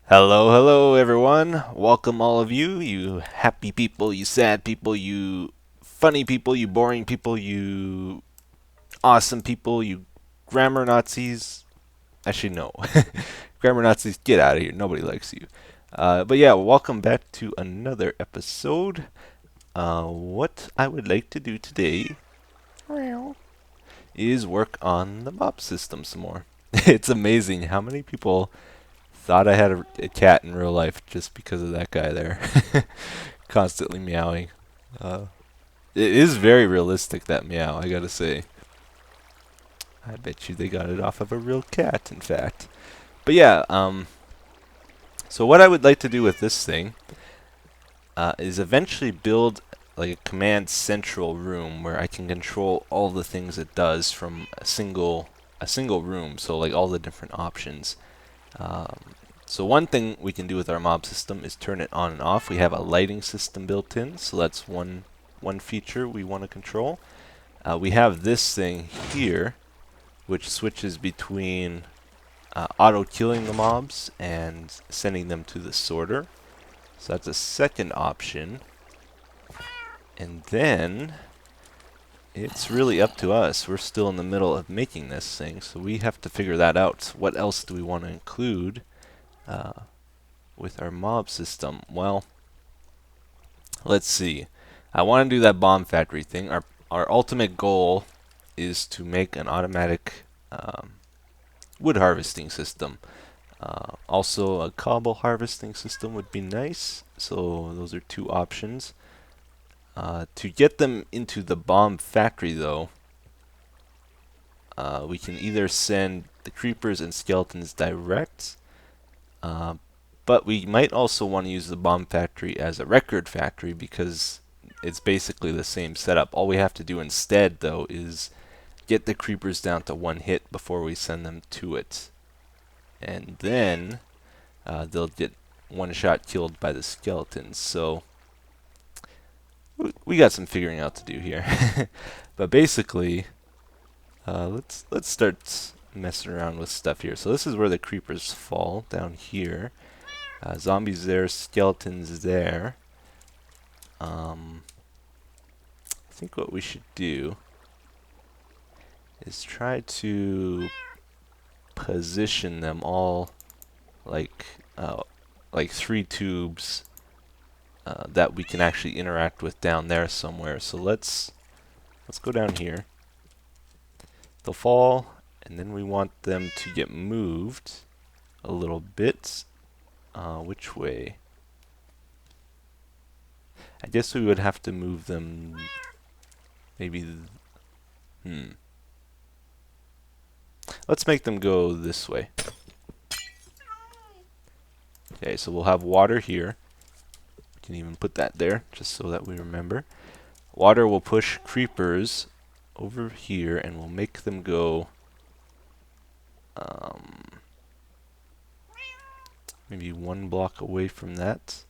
Hello everyone. Welcome all of you, you happy people, you sad people, you funny people, you boring people, you awesome people, you grammar Nazis. Actually, no. Grammar Nazis, get out of here. Nobody likes you. But yeah, welcome back to another episode. What I would like to do today is work on the mob system some more. It's amazing how many people thought I had a cat in real life just because of that guy there, constantly meowing. Uh, it is very realistic, that meow, I gotta say. I bet you they got it off of a real cat, in fact. But yeah, so what I would like to do with this thing is eventually build like a command central room where I can control all the things it does from a single room. So like all the different options. So one thing we can do with our mob system is turn it on and off. We have a lighting system built in, so that's one feature we want to control. We have this thing here, which switches between auto killing the mobs and sending them to the sorter. So that's a second option. And then it's really up to us. We're still in the middle of making this thing, so we have to figure that out. What else do we want to include with our mob system? Well, let's see. I want to do that bomb factory thing. Our ultimate goal is to make an automatic wood harvesting system. Also, a cobble harvesting system would be nice. So those are two options. To get them into the bomb factory, though, we can either send the creepers and skeletons direct, but we might also want to use the bomb factory as a record factory because it's basically the same setup. All we have to do instead, though, is get the creepers down to one hit before we send them to it. And then they'll get one shot killed by the skeletons. So we got some figuring out to do here. But basically, let's start messing around with stuff here. So this is where the creepers fall, down here. Zombies there, skeletons there. I think what we should do is try to position them all like three tubes that we can actually interact with down there somewhere. So let's go down here. They'll fall, and then we want them to get moved a little bit. Which way? I guess we would have to move them maybe. Let's make them go this way. Okay, so we'll have water here. We can even put that there, just so that we remember. Water will push creepers over here, and we'll make them go maybe one block away from that.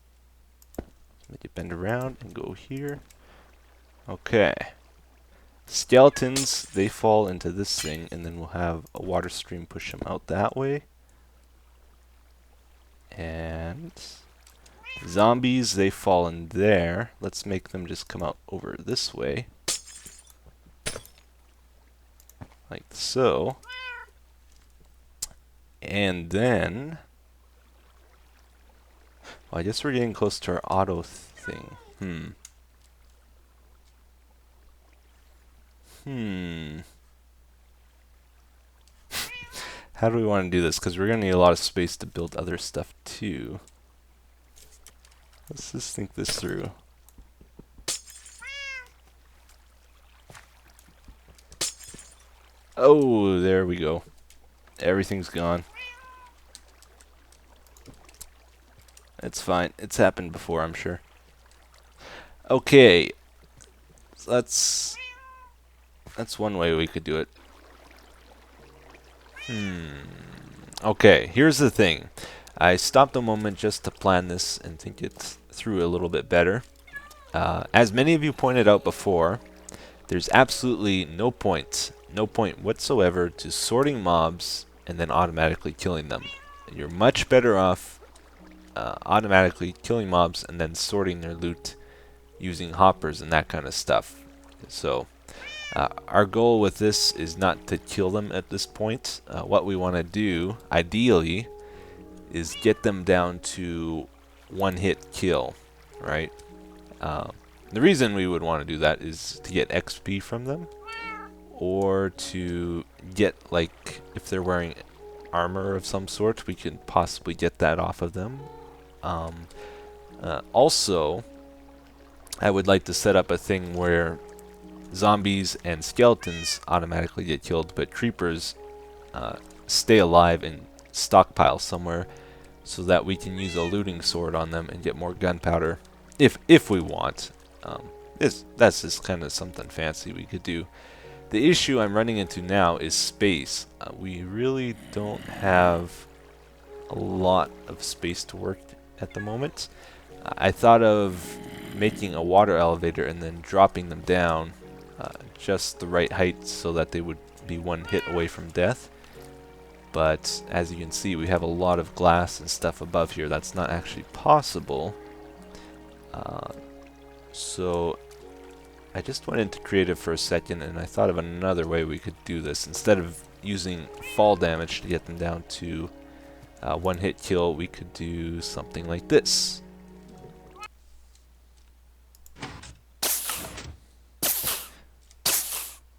Make it bend around and go here. Okay. Skeletons, they fall into this thing, and then we'll have a water stream push them out that way. And zombies, they fall in there. Let's make them just come out over this way. Like so. And then, well, I guess we're getting close to our auto thing. How do we want to do this? Because we're going to need a lot of space to build other stuff too. Let's just think this through. Oh, there we go. Everything's gone. It's fine. It's happened before, I'm sure. Okay. So that's one way we could do it. Okay, here's the thing. I stopped a moment just to plan this and think it through a little bit better. As many of you pointed out before, there's absolutely no point whatsoever to sorting mobs and then automatically killing them. You're much better off automatically killing mobs and then sorting their loot using hoppers and that kind of stuff. So our goal with this is not to kill them at this point. What we want to do, ideally, is get them down to one-hit kill, right? The reason we would want to do that is to get XP from them, or to get, like, if they're wearing armor of some sort, we can possibly get that off of them. Also, I would like to set up a thing where zombies and skeletons automatically get killed, but creepers stay alive and stockpile somewhere, so that we can use a looting sword on them and get more gunpowder, if we want. That's just kind of something fancy we could do. The issue I'm running into now is space. We really don't have a lot of space to work at the moment. I thought of making a water elevator and then dropping them down just the right height so that they would be one hit away from death. But as you can see, we have a lot of glass and stuff above here. That's not actually possible. So I just went into creative for a second and I thought of another way we could do this. Instead of using fall damage to get them down to one hit kill, we could do something like this.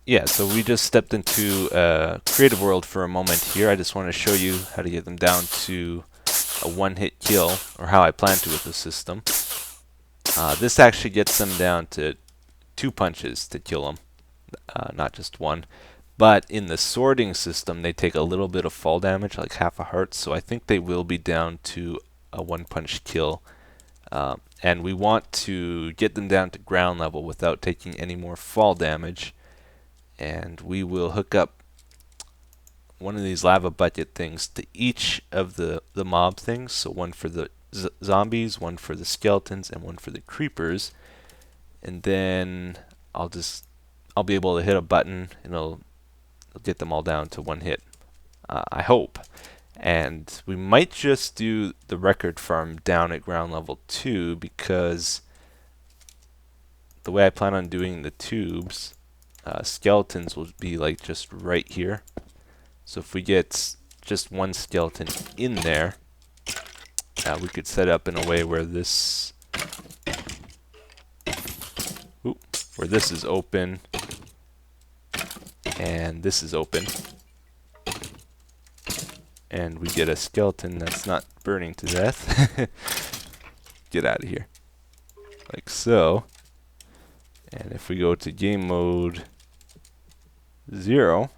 Yeah, so we just stepped into a creative world for a moment here. I just want to show you how to get them down to a one-hit kill, or how I plan to with the system. This actually gets them down to 2 punches to kill them, not just one. But in the sorting system, they take a little bit of fall damage, like half a heart, so I think they will be down to a one-punch kill. And we want to get them down to ground level without taking any more fall damage. And we will hook up one of these lava bucket things to each of the mob things. So one for the zombies, one for the skeletons, and one for the creepers. And then I'll be able to hit a button and it'll get them all down to one hit. I hope. And we might just do the record farm down at ground level 2, because the way I plan on doing the tubes, skeletons will be like just right here. So if we get just one skeleton in there, we could set up in a way where this is open and this is open, and we get a skeleton that's not burning to death. Get out of here, like so. And if we go to game mode 0,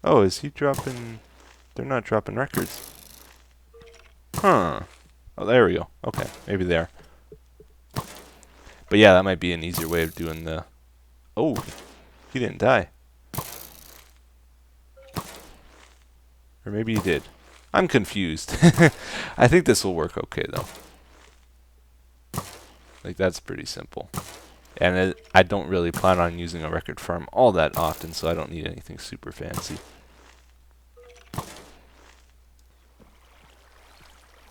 oh, is he dropping? They're not dropping records. Huh. Oh, there we go. Okay, maybe there. But yeah, that might be an easier way of doing the... Oh, he didn't die. Or maybe he did. I'm confused. I think this will work okay, though. Like, that's pretty simple. And I don't really plan on using a record farm all that often, so I don't need anything super fancy.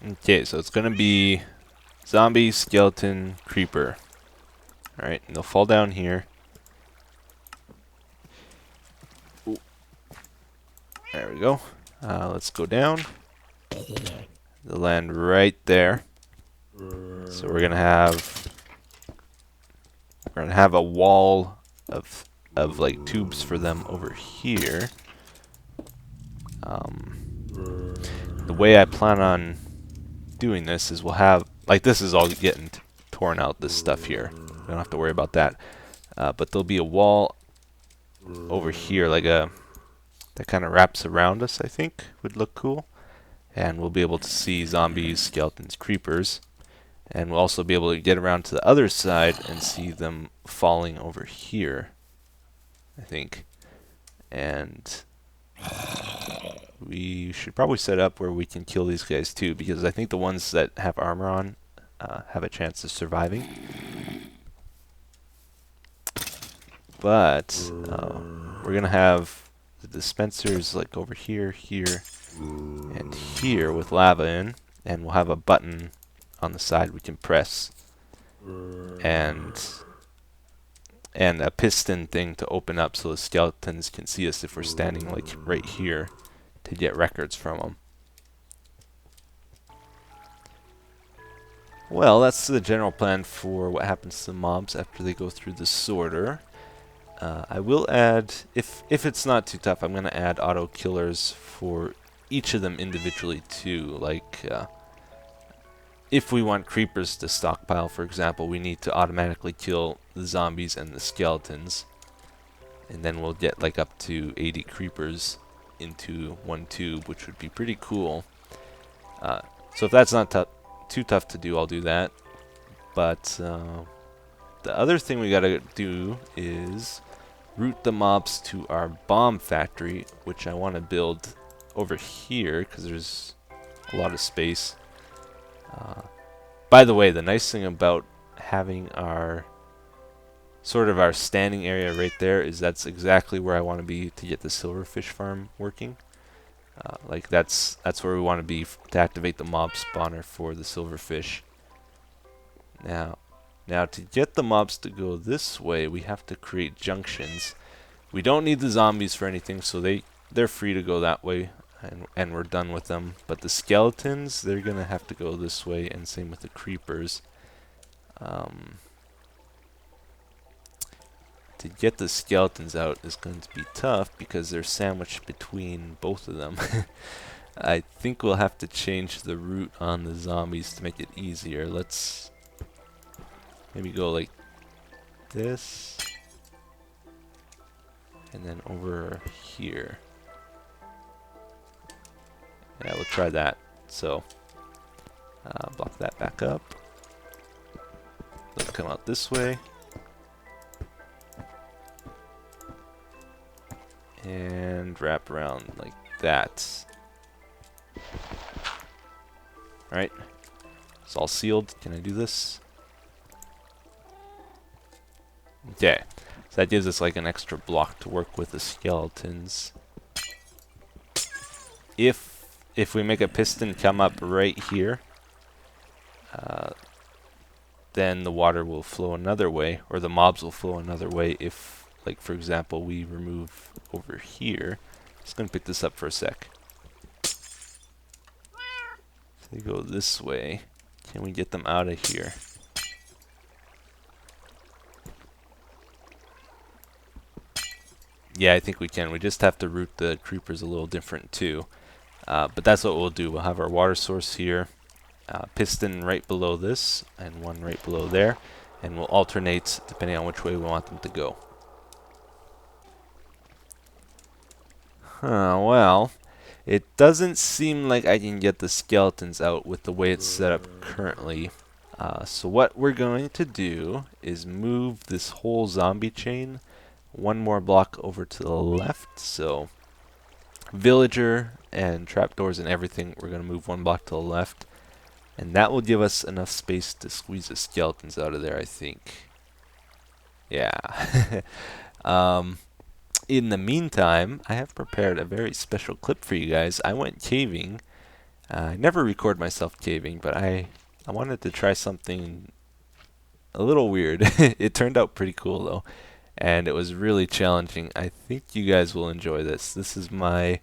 Okay, so it's going to be zombie, skeleton, creeper. Alright, and they'll fall down here. Ooh. There we go. Let's go down. They'll land right there. So we're gonna have a wall of like tubes for them over here. The way I plan on doing this is we'll have, like, this is all getting torn out, this stuff here. We don't have to worry about that. But there'll be a wall over here, like that kind of wraps around us, I think would look cool. And we'll be able to see zombies, skeletons, creepers. And we'll also be able to get around to the other side and see them falling over here, I think. And we should probably set up where we can kill these guys too, because I think the ones that have armor on have a chance of surviving. But we're going to have the dispensers like over here, here, and here with lava in, and we'll have a button on the side we can press, and a piston thing to open up so the skeletons can see us if we're standing like right here to get records from them. Well, that's the general plan for what happens to the mobs after they go through the sorter. I will add, if it's not too tough, I'm going to add auto killers for each of them individually too. Like, if we want creepers to stockpile, for example, we need to automatically kill the zombies and the skeletons. And then we'll get like up to 80 creepers into one tube, which would be pretty cool. So if that's not too tough to do, I'll do that. But the other thing we gotta do is route the mobs to our bomb factory, which I want to build over here because there's a lot of space. By the way, the nice thing about having our sort of our standing area right there is that's exactly where I want to be to get the silverfish farm working. Like that's where we want to be to activate the mob spawner for the silverfish. Now to get the mobs to go this way, we have to create junctions. We don't need the zombies for anything, so they're free to go that way, and we're done with them. But the skeletons, they're gonna have to go this way, and same with the creepers. To get the skeletons out is going to be tough because they're sandwiched between both of them. I think we'll have to change the route on the zombies to make it easier. Let's maybe go like this, and then over here. Yeah, we'll try that. So, block that back up. They'll come out this way. And wrap around like that. Alright. It's all sealed. Can I do this? Okay. So that gives us like an extra block to work with the skeletons. If we make a piston come up right here, then the water will flow another way, or the mobs will flow another way if, like, for example, we remove over here. Just going to pick this up for a sec. If they go this way, can we get them out of here? Yeah, I think we can. We just have to route the creepers a little different too. But that's what we'll do. We'll have our water source here, piston right below this, and one right below there. And we'll alternate depending on which way we want them to go. Well, it doesn't seem like I can get the skeletons out with the way it's set up currently. So what we're going to do is move this whole zombie chain one more block over to the left. So villager and trapdoors and everything, we're going to move one block to the left. And that will give us enough space to squeeze the skeletons out of there, I think. Yeah. In the meantime, I have prepared a very special clip for you guys. I went caving. I never record myself caving, but I wanted to try something a little weird. It turned out pretty cool though, and it was really challenging. I think you guys will enjoy this. This is my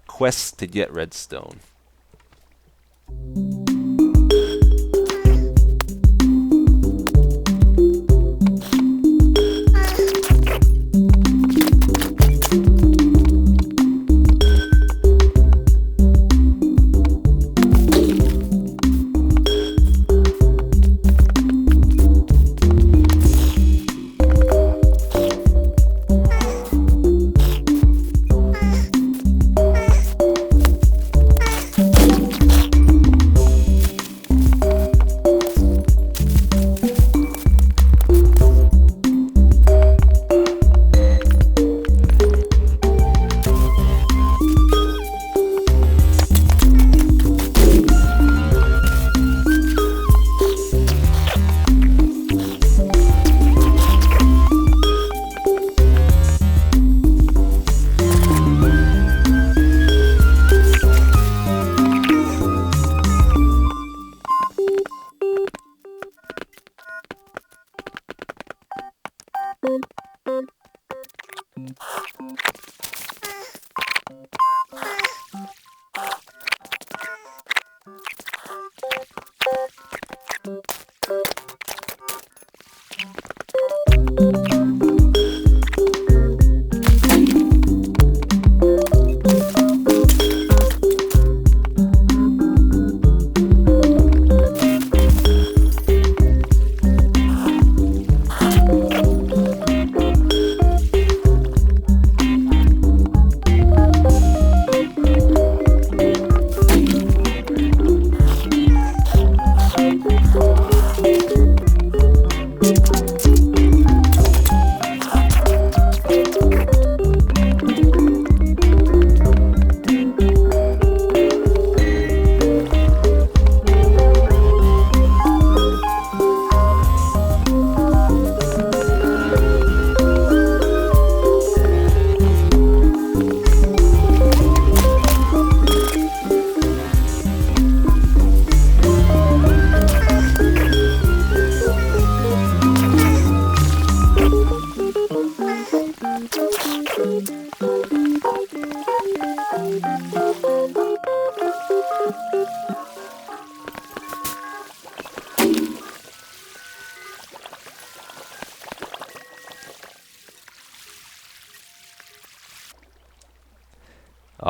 quest to get redstone.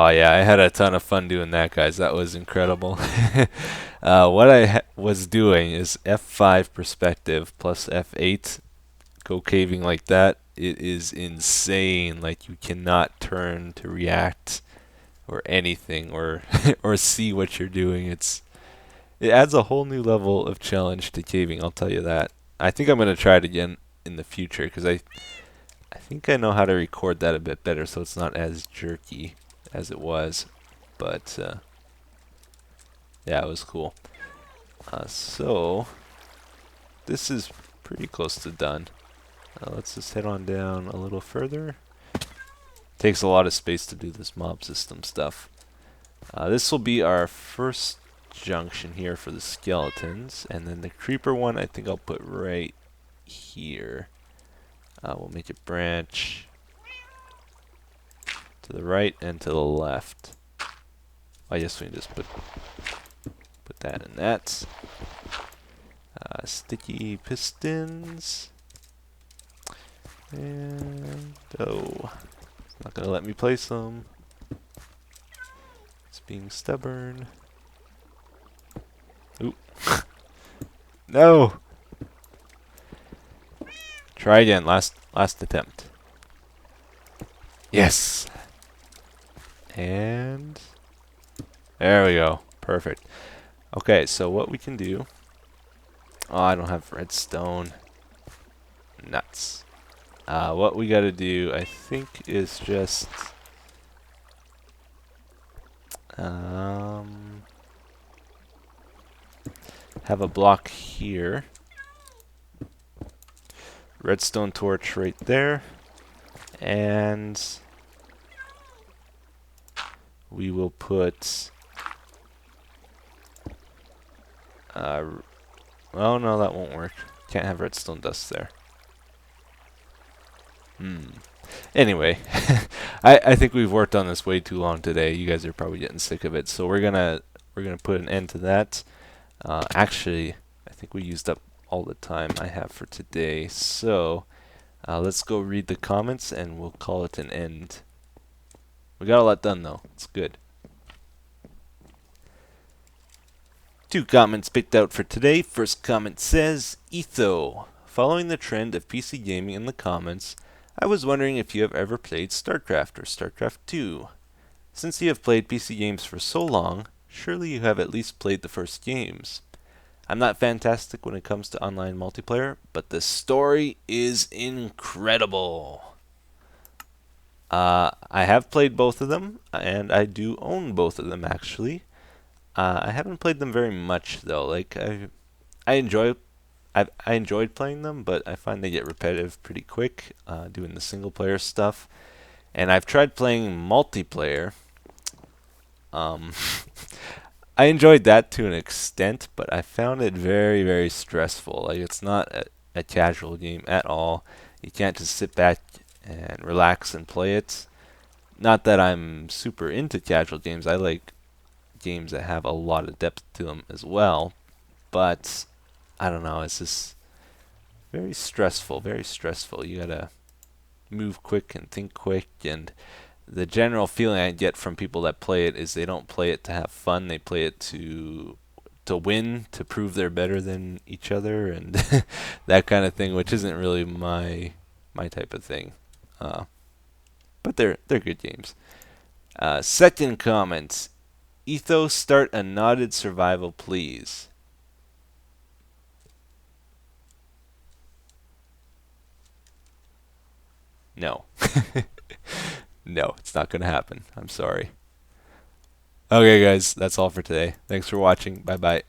Oh yeah, I had a ton of fun doing that, guys. That was incredible. What I was doing is F5 perspective plus F8. Go caving like that. It is insane. Like you cannot turn to react or anything or or see what you're doing. It adds a whole new level of challenge to caving. I'll tell you that. I think I'm gonna try it again in the future because I think I know how to record that a bit better, so it's not as jerky as it was. But yeah, it was cool. So this is pretty close to done. Let's just head on down a little further. Takes a lot of space to do this mob system stuff. This will be our first junction here for the skeletons, and then the creeper one I think I'll put right here. We'll make it branch to the right and to the left. I guess we can just put that in that. Sticky pistons. And oh, it's not gonna let me place them. It's being stubborn. Oop. No. Try again. Last attempt. Yes. And there we go. Perfect. Okay, so what we can do. Oh, I don't have redstone. Nuts. What we gotta do, I think, is just have a block here. Redstone torch right there. And we will put oh no, that won't work. Can't have redstone dust there. Anyway, I think we've worked on this way too long today. You guys are probably getting sick of it, so we're gonna put an end to that. Actually, I think we used up all the time I have for today, so let's go read the comments and we'll call it an end. We got a lot done though. It's good. 2 comments picked out for today. First comment says, Etho. Following the trend of PC gaming in the comments, I was wondering if you have ever played StarCraft or StarCraft 2. Since you have played PC games for so long, surely you have at least played the first games. I'm not fantastic when it comes to online multiplayer, but the story is incredible. I have played both of them, and I do own both of them actually. I haven't played them very much though. Like I enjoyed playing them, but I find they get repetitive pretty quick doing the single player stuff. And I've tried playing multiplayer. I enjoyed that to an extent, but I found it very, very stressful. Like it's not a casual game at all. You can't just sit back and relax and play it. Not that I'm super into casual games. I like games that have a lot of depth to them as well, but I don't know, it's just very stressful, very stressful. You gotta move quick and think quick, and the general feeling I get from people that play it is they don't play it to have fun, they play it to win, to prove they're better than each other, and that kind of thing, which isn't really my type of thing. But they're good games. Second comment, Etho, start a knotted survival, please. No. No, it's not going to happen. I'm sorry. Okay, guys, that's all for today. Thanks for watching. Bye-bye.